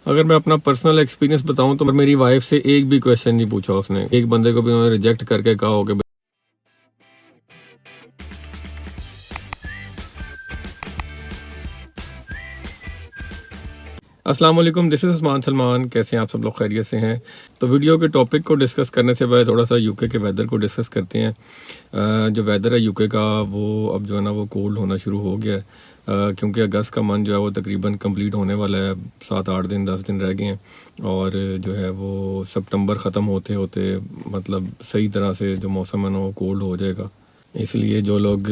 अगर मैं अपना पर्सनल एक्सपीरियंस बताऊं तो मेरी वाइफ से एक भी क्वेश्चन नहीं पूछा उसने। एक बंदे को भी उन्होंने रिजेक्ट करके कहा हो कि अस्सलाम वालेकुम, दिस इज़ उस्मान सलमान। कैसे हैं आप सब लोग? खैरियत से हैं? तो वीडियो के टॉपिक को डिस्कस करने से पहले थोड़ा सा यूके के वेदर को डिस्कस करते हैं। जो वेदर है यूके का वो अब जो है ना वो कोल्ड होना शुरू हो गया है, क्योंकि अगस्त का मंथ जो है वो तकरीबन कंप्लीट होने वाला है। 7-8 दिन 10 दिन रह गए हैं और जो है वो सितंबर ख़त्म होते होते मतलब सही तरह से जो मौसम है ना वो कोल्ड हो जाएगा। इसलिए जो लोग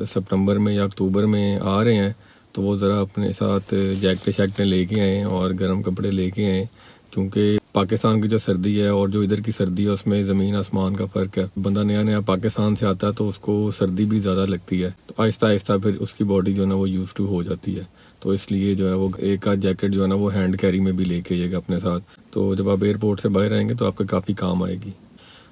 सितंबर में या अक्टूबर में आ रहे हैं तो वो ज़रा अपने साथ जैकेटें लेके आएँ और गर्म कपड़े लेके आएँ, क्योंकि पाकिस्तान की जो सर्दी है और जो इधर की सर्दी है उसमें ज़मीन आसमान का फ़र्क है। बंदा नया नया पाकिस्तान से आता है तो उसको सर्दी भी ज़्यादा लगती है, तो आहिस्ता आहिस्ता फिर उसकी बॉडी जो है ना वो यूज़ टू हो जाती है। तो इसलिए जो है वो एक आध जैकेट जो है ना वो हैंड कैरी में भी लेके आइएगा अपने साथ, तो जब आप एयरपोर्ट से बाहर आएंगे तो आपके काफ़ी काम आएगी।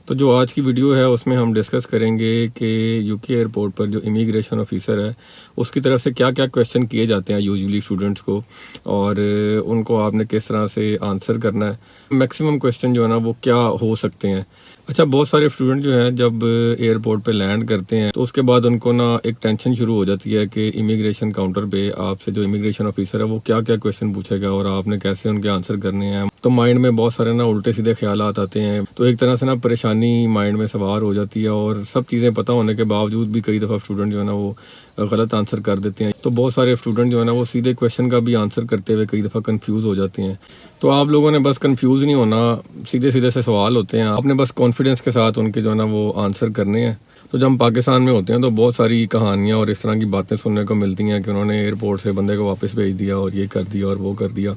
तो जो आज की वीडियो है उसमें हम डिस्कस करेंगे कि यूके एयरपोर्ट पर जो इमिग्रेशन ऑफिसर है उसकी तरफ से क्या क्या क्वेश्चन किए जाते हैं यूजुअली स्टूडेंट्स को, और उनको आपने किस तरह से आंसर करना है। मैक्सिमम क्वेश्चन जो है ना वो क्या हो सकते हैं। अच्छा, बहुत सारे स्टूडेंट जो हैं जब एयरपोर्ट पे लैंड करते हैं तो उसके बाद उनको ना एक टेंशन शुरू हो जाती है कि इमिग्रेशन काउंटर पे आपसे जो इमिग्रेशन ऑफिसर है वो क्या क्या क्वेश्चन पूछेगा और आपने कैसे उनके आंसर करने हैं। तो माइंड में बहुत सारे ना उल्टे सीधे ख्यालात आते हैं, तो एक तरह से ना परेशानी माइंड में सवार हो जाती है और सब चीज़ें पता होने के बावजूद भी कई दफ़ा स्टूडेंट जो है ना वो गलत आंसर कर देते हैं। तो बहुत सारे स्टूडेंट जो है ना वो सीधे क्वेश्चन का भी आंसर करते हुए कई दफ़ा कंफ्यूज हो जाते हैं। तो आप लोगों ने बस कंफ्यूज नहीं होना, सीधे सीधे से सवाल होते हैं, आपने बस कॉन्फिडेंस के साथ उनके जो है ना वो आंसर करने हैं। तो जब हम पाकिस्तान में होते हैं तो बहुत सारी कहानियाँ और इस तरह की बातें सुनने को मिलती हैं कि उन्होंने एयरपोर्ट से बंदे को वापस भेज दिया और ये कर दिया और वो कर दिया।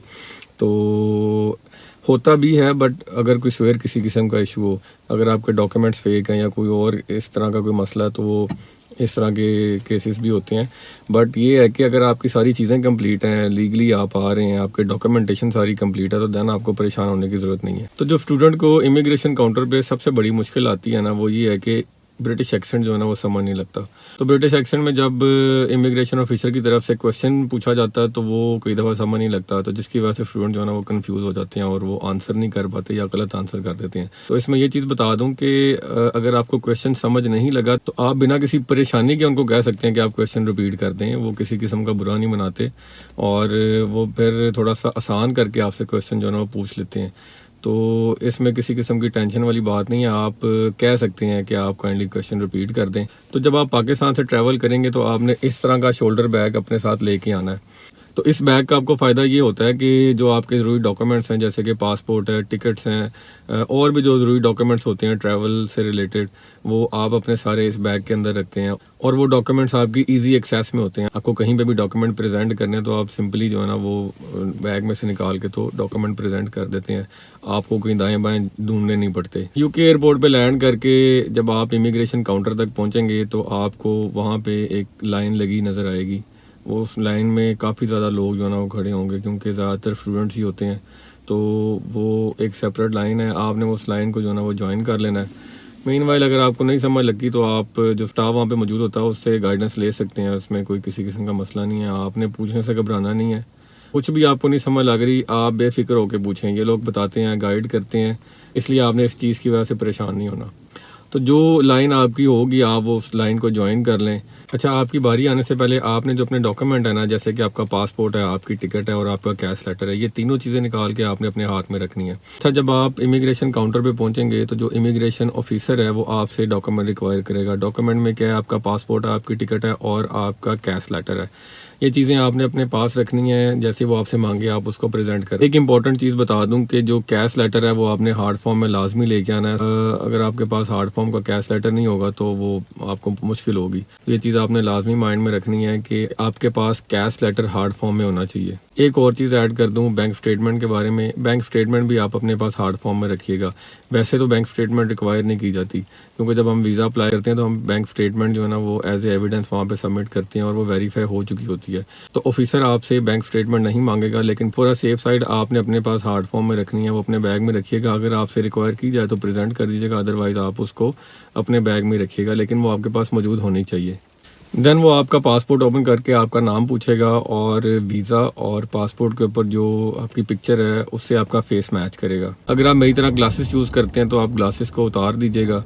तो होता भी है, बट अगर कोई स्वेयर किसी किस्म का इशू हो, अगर आपके डॉक्यूमेंट्स फेक हैं या कोई और इस तरह का कोई मसला है तो वो इस तरह के केसेस भी होते हैं। बट ये है कि अगर आपकी सारी चीज़ें कंप्लीट हैं, लीगली आप आ रहे हैं, आपके डॉक्यूमेंटेशन सारी कंप्लीट है, तो देन आपको परेशान होने की ज़रूरत नहीं है। तो जो स्टूडेंट को इमिग्रेशन काउंटर पे सबसे बड़ी मुश्किल आती है ना वो ये है कि ब्रिटिश एक्सेंट जो है ना वो समझ नहीं लगता। तो ब्रिटिश एक्सेंट में जब इमिग्रेशन ऑफिसर की तरफ से क्वेश्चन पूछा जाता है तो वो कई दफ़ा समझ नहीं लगता, तो जिसकी वजह से स्टूडेंट जो है ना वो कंफ्यूज हो जाते हैं और वो आंसर नहीं कर पाते या गलत आंसर कर देते हैं। तो इसमें ये चीज़ बता दूं कि अगर आपको क्वेश्चन समझ नहीं लगा तो आप बिना किसी परेशानी के उनको कह सकते हैं कि आप क्वेश्चन रिपीट कर दें। वो किसी किस्म का बुरा नहीं मनाते और वो फिर थोड़ा सा आसान करके आपसे क्वेश्चन जो है ना वो पूछ लेते हैं। तो इसमें किसी किस्म की टेंशन वाली बात नहीं है, आप कह सकते हैं कि आप काइंडली क्वेश्चन रिपीट कर दें। तो जब आप पाकिस्तान से ट्रैवल करेंगे तो आपने इस तरह का शोल्डर बैग अपने साथ लेके आना है। तो इस बैग का आपको फ़ायदा ये होता है कि जो आपके ज़रूरी डॉक्यूमेंट्स हैं जैसे कि पासपोर्ट है, टिकट्स हैं, और भी जो ज़रूरी डॉक्यूमेंट्स होते हैं ट्रैवल से रिलेटेड, वो आप अपने सारे इस बैग के अंदर रखते हैं और वो डॉक्यूमेंट्स आपकी इजी एक्सेस में होते हैं। आपको कहीं पे भी डॉक्यूमेंट प्रेजेंट करने हैं तो आप सिंपली जो है ना वो बैग में से निकाल के तो डॉक्यूमेंट प्रेजेंट कर देते हैं, आपको कहीं दाएँ बाएँ ढूंढने नहीं पड़ते। यूके एयरपोर्ट पे लैंड करके जब आप इमिग्रेशन काउंटर तक पहुँचेंगे तो आपको वहाँ पे एक लाइन लगी नज़र आएगी। वो उस लाइन में काफ़ी ज़्यादा लोग जो है ना वो खड़े होंगे, क्योंकि ज़्यादातर स्टूडेंट्स ही होते हैं। तो वो एक सेपरेट लाइन है, आपने उस लाइन को जो है ना वो ज्वाइन कर लेना है। मीनवाइल अगर आपको नहीं समझ लगी तो आप जो स्टाफ वहाँ पे मौजूद होता है उससे गाइडेंस ले सकते हैं, उसमें कोई किसी किस्म का मसला नहीं है। आपने पूछने से घबराना नहीं है। कुछ भी आपको नहीं समझ लग रही आप बेफिक्र होकर पूछें, ये लोग बताते हैं, गाइड करते हैं, इसलिए आपने इस चीज़ की वजह से परेशान नहीं होना। तो जो लाइन आपकी होगी आप वो उस लाइन को ज्वाइन कर लें। अच्छा, आपकी बारी आने से पहले आपने जो अपने डॉक्यूमेंट है ना, जैसे कि आपका पासपोर्ट है, आपकी टिकट है और आपका कैश लेटर है, ये तीनों चीज़ें निकाल के आपने अपने हाथ में रखनी है। अच्छा, जब आप इमिग्रेशन काउंटर पे पहुंचेंगे तो जो इमिग्रेशन ऑफिसर है वो आपसे डॉक्यूमेंट रिक्वायर करेगा। डॉक्यूमेंट में क्या है, आपका पासपोर्ट है, आपकी टिकट है और आपका कैश लेटर है। ये चीज़ें आपने अपने पास रखनी है, जैसे वो आपसे मांगे आप उसको प्रेजेंट करें। एक इंपॉर्टेंट चीज़ बता दूं कि जो कैश लेटर है वो आपने हार्ड फॉर्म में लाजमी लेके आना है। अगर आपके पास हार्ड फॉर्म का कैश लेटर नहीं होगा तो वो आपको मुश्किल होगी। तो ये चीज़ आपने लाजमी माइंड में रखनी है कि आपके पास कैश लेटर हार्ड फॉर्म में होना चाहिए। एक और चीज़ ऐड कर दूं बैंक स्टेटमेंट के बारे में। बैंक स्टेटमेंट भी आप अपने पास हार्ड फॉर्म में रखिएगा। वैसे तो बैंक स्टेटमेंट रिक्वायर नहीं की जाती, क्योंकि जब हम वीज़ा अप्लाई करते हैं तो हम बैंक स्टेटमेंट जो है ना वो एज ए एविडेंस वहाँ पे सबमिट करते हैं और वो वेरीफाई हो चुकी होती है। तो ऑफिसर आपसे बैंक स्टेटमेंट नहीं मांगेगा, लेकिन पूरा सेफ साइड आपने अपने पास हार्ड फॉर्म में रखनी है, वो अपने बैग में रखिएगा। अगर आपसे रिक्वायर की जाए तो प्रेजेंट कर दीजिएगा, अदरवाइज़ आप उसको अपने बैग में रखिएगा, लेकिन वो आपके पास मौजूद होनी चाहिए। देन वो आपका पासपोर्ट ओपन करके आपका नाम पूछेगा और वीज़ा और पासपोर्ट के ऊपर जो आपकी पिक्चर है उससे आपका फेस मैच करेगा। अगर आप मेरी तरह ग्लासेस चूज़ करते हैं तो आप ग्लासेस को उतार दीजिएगा,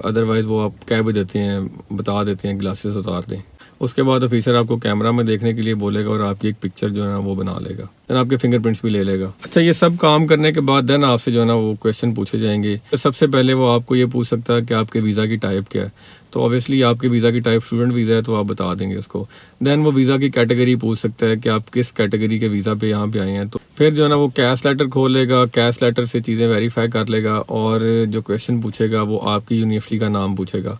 अदरवाइज़ वो आप कह भी देते हैं, बता देते हैं ग्लासेस उतार दें। उसके बाद ऑफिसर आपको कैमरा में देखने के लिए बोलेगा और आपकी एक पिक्चर जो है ना वो बना लेगा, देन आपके फिंगरप्रिंट्स भी ले लेगा। अच्छा, ये सब काम करने के बाद देन आपसे जो है ना वो क्वेश्चन पूछे जाएंगे। तो सबसे पहले वो आपको ये पूछ सकता है कि आपके वीज़ा की टाइप क्या है। तो ऑब्वियसली आपके वीज़ा की टाइप स्टूडेंट वीज़ा है तो आप बता देंगे उसको। देन वो वीज़ा की कैटेगरी पूछ सकता है कि आप किस कैटेगरी के वीज़ा पे यहाँ पे आए हैं। तो फिर जो है ना वो कैश लेटर खोलेगा, कैश लेटर से चीज़ें वेरीफाई कर लेगा और जो क्वेश्चन पूछेगा वो आपकी यूनिवर्सिटी का नाम पूछेगा।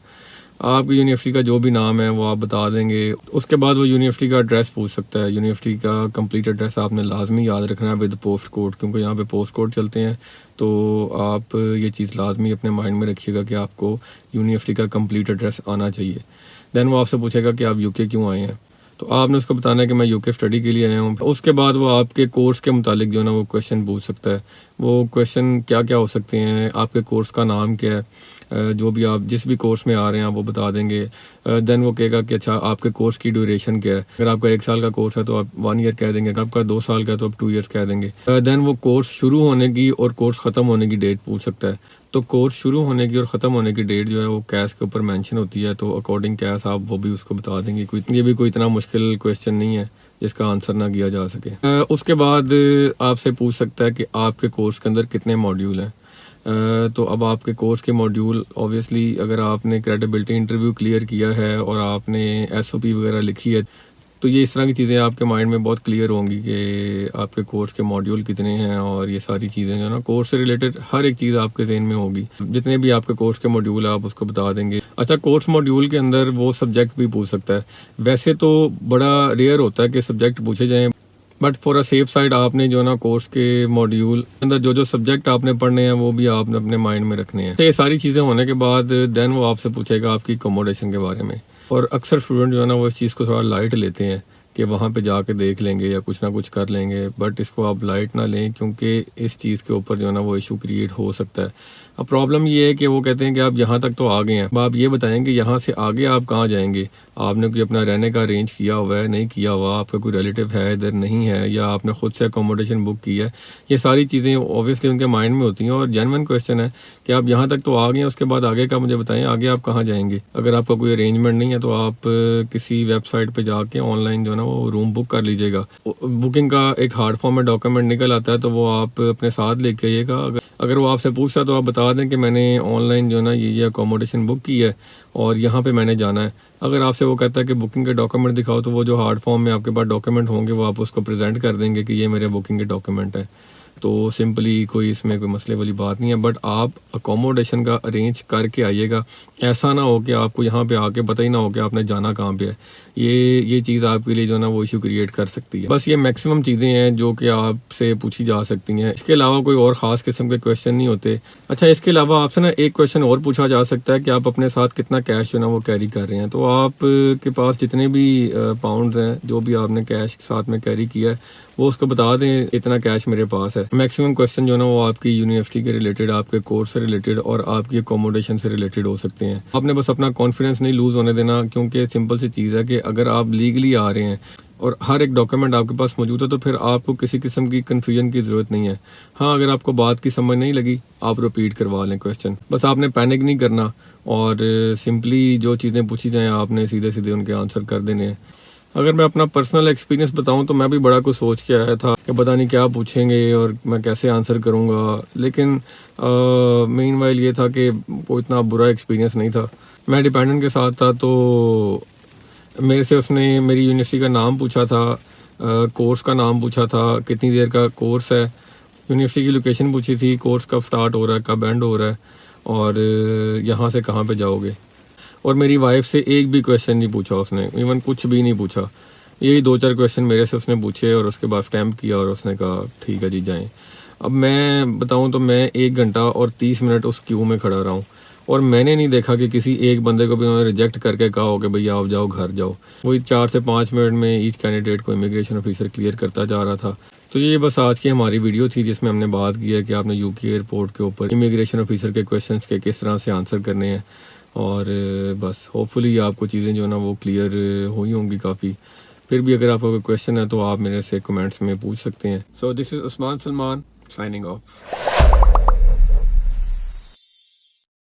आपकी यूनिवर्सिटी का जो भी नाम है वो आप बता देंगे। उसके बाद वो यूनिवर्सिटी का एड्रेस पूछ सकता है। यूनिवर्सिटी का कंप्लीट एड्रेस आपने लाजमी याद रखना है विद पोस्ट कोड, क्योंकि यहाँ पे पोस्ट कोड चलते हैं। तो आप ये चीज़ लाजमी अपने माइंड में रखिएगा कि आपको यूनिवर्सिटी का कंप्लीट एड्रेस आना चाहिए। देन वो आपसे पूछेगा कि आप यूके क्यों आए हैं, तो आपने उसको बताना है कि मैं यूके स्टडी के लिए आया हूँ। उसके बाद वो आपके कोर्स के मुतालिक जो है ना वो क्वेश्चन पूछ सकता है। वो क्वेश्चन क्या क्या हो सकते हैं, आपके कोर्स का नाम क्या है, जो भी आप जिस भी कोर्स में आ रहे हैं आप वो बता देंगे। देन वो कहेगा कि अच्छा आपके कोर्स की ड्यूरेशन क्या है। अगर आपका 1 साल का कोर्स है तो आप 1 ईयर कह देंगे, अगर आपका 2 साल का है तो आप 2 ईयर्स कह देंगे। देन वो कोर्स शुरू होने की और कोर्स ख़त्म होने की डेट पूछ सकता है। तो कोर्स शुरू होने की और ख़त्म होने की डेट जो है वो कैश के ऊपर मेंशन होती है, तो अकॉर्डिंग कैश आप वो भी उसको बता देंगे। ये भी कोई इतना मुश्किल क्वेश्चन नहीं है जिसका आंसर ना किया जा सके। उसके बाद आपसे पूछ सकता है कि आपके कोर्स के अंदर कितने मॉड्यूल हैं। तो अब आपके कोर्स के मॉड्यूल ऑब्वियसली अगर आपने क्रेडिबिलिटी इंटरव्यू क्लियर किया है और आपने एसओपी वगैरह लिखी है तो ये इस तरह की चीज़ें आपके माइंड में बहुत क्लियर होंगी कि आपके कोर्स के मॉड्यूल कितने हैं और ये सारी चीज़ें जो है ना कोर्स से रिलेटेड हर एक चीज़ आपके जहन में होगी। जितने भी आपके कोर्स के मॉड्यूल आप उसको बता देंगे। अच्छा, कोर्स मॉड्यूल के अंदर वो सब्जेक्ट भी पूछ सकता है। वैसे तो बड़ा रेयर होता है कि सब्जेक्ट पूछे जाएँ, but for a safe side आपने जो ना कोर्स के मॉड्यूल अंदर जो जो सब्जेक्ट आपने पढ़ने हैं वो भी आपने अपने माइंड में रखने हैं। तो ये सारी चीज़ें होने के बाद देन वो आपसे पूछेगा आपकी अकोमोडेशन के बारे में। और अक्सर स्टूडेंट जो है ना वो इस चीज़ को थोड़ा लाइट लेते हैं कि वहाँ पे जाके देख लेंगे या कुछ ना कुछ कर लेंगे, बट इसको आप लाइट ना लें क्योंकि इस चीज़ के ऊपर जो है ना वो इशू क्रिएट हो सकता है। अब प्रॉब्लम ये है कि वो कहते हैं कि आप यहाँ तक तो आ गए हैं, अब आप ये बताएं कि यहाँ से आगे आप कहाँ जाएंगे। आपने कोई अपना रहने का अरेंज किया हुआ है, नहीं किया हुआ, आपका कोई रिलेटिव है इधर, नहीं है, या आपने खुद से अकोमोडेशन बुक की है। ये सारी चीज़ें ऑब्वियसली उनके माइंड में होती हैं और जेन्युइन क्वेश्चन है कि आप यहाँ तक तो आ गए हैं, उसके बाद आगे का मुझे बताएं, आगे आप कहाँ जाएंगे। अगर आपका कोई अरेंजमेंट नहीं है तो आप किसी वेबसाइट पर जाके ऑनलाइन जो है ना वो रूम बुक कर लीजिएगा। बुकिंग का एक हार्ड फॉर्म में डॉक्यूमेंट निकल आता है तो वो आप अपने साथ लेके आइएगा। अगर वो आपसे पूछता तो आप बता दें कि मैंने ऑनलाइन जो है ना ये अकोमोडेशन बुक की है और यहाँ पे मैंने जाना है। अगर आपसे वो कहता है कि बुकिंग के डॉक्यूमेंट दिखाओ तो वो जो हार्ड फॉर्म में आपके पास डॉक्यूमेंट होंगे वो आप उसको प्रेजेंट कर देंगे कि ये मेरे बुकिंग के डॉक्यूमेंट है। तो सिंपली कोई इसमें कोई मसले वाली बात नहीं है, बट आप अकोमोडेशन का अरेंज करके आइएगा। ऐसा ना हो कि आपको यहाँ पे आके पता ही ना हो कि आपने जाना कहाँ पे है। ये चीज़ आपके लिए जो है ना वो इशू क्रिएट कर सकती है। बस ये मैक्सिमम चीज़ें हैं जो कि आपसे पूछी जा सकती हैं, इसके अलावा कोई और ख़ास किस्म के क्वेश्चन नहीं होते। अच्छा, इसके अलावा आपसे ना एक क्वेश्चन और पूछा जा सकता है कि आप अपने साथ कितना कैश जो है ना वो कैरी कर रहे हैं। तो आप के पास जितने भी पाउंड्स हैं, जो भी आपने कैश साथ में कैरी किया है, वो उसको बता दें इतना कैश मेरे पास है। मैक्सिमम क्वेश्चन जो है ना वो आपकी यूनिवर्सिटी के रिलेटेड, आपके कोर्स से रिलेटेड और आपकी अकोमोडेशन से रिलेटेड हो सकते हैं। आपने बस अपना कॉन्फिडेंस नहीं लूज होने देना, क्योंकि सिंपल सी चीज़ है कि अगर आप लीगली आ रहे हैं और हर एक डॉक्यूमेंट आपके पास मौजूद है तो फिर आपको किसी किस्म की कन्फ्यूजन की ज़रूरत नहीं है। हाँ, अगर आपको बात की समझ नहीं लगी आप रिपीट करवा लें क्वेश्चन, बस आपने पैनिक नहीं करना और सिंपली जो चीज़ें पूछी जाएँ आपने सीधे सीधे उनके आंसर कर देने हैं। अगर मैं अपना पर्सनल एक्सपीरियंस बताऊं तो मैं भी बड़ा कुछ सोच के आया था कि पता नहीं क्या पूछेंगे और मैं कैसे आंसर करूंगा, लेकिन मेन वाइल ये था कि वो इतना बुरा एक्सपीरियंस नहीं था। मैं डिपेंडेंट के साथ था तो मेरे से उसने मेरी यूनिवर्सिटी का नाम पूछा था, कोर्स का नाम पूछा था, कितनी देर का कोर्स है, यूनिवर्सिटी की लोकेशन पूछी थी, कोर्स कब स्टार्ट हो रहा है, कब एंड हो रहा है और यहाँ से कहाँ पे जाओगे। और मेरी वाइफ से एक भी क्वेश्चन नहीं पूछा उसने, इवन कुछ भी नहीं पूछा। यही 2-4 क्वेश्चन मेरे से उसने पूछे और उसके बाद स्टैम्प किया और उसने कहा ठीक है जी जाएं। अब मैं बताऊं तो मैं 1 घंटा और 30 मिनट उस क्यू में खड़ा रहा हूं और मैंने नहीं देखा कि किसी एक बंदे को भी उन्होंने रिजेक्ट करके कहा हो कि भैया आप जाओ घर जाओ। वही 4 से 5 मिनट में ईच कैंडिडेट को इमिग्रेशन ऑफिसर क्लियर करता जा रहा था। तो ये बस आज की हमारी वीडियो थी जिसमें हमने बात की है कि आपने यूके एयरपोर्ट के ऊपर इमिग्रेशन ऑफिसर के क्वेश्चंस के किस तरह से आंसर करने हैं और बस होपफुली आपको चीज़ें जो है ना वो क्लियर हुई होंगी काफ़ी। फिर भी अगर आपका कोई क्वेश्चन है तो आप मेरे से कमेंट्स में पूछ सकते हैं। So this is Usman Salman signing off.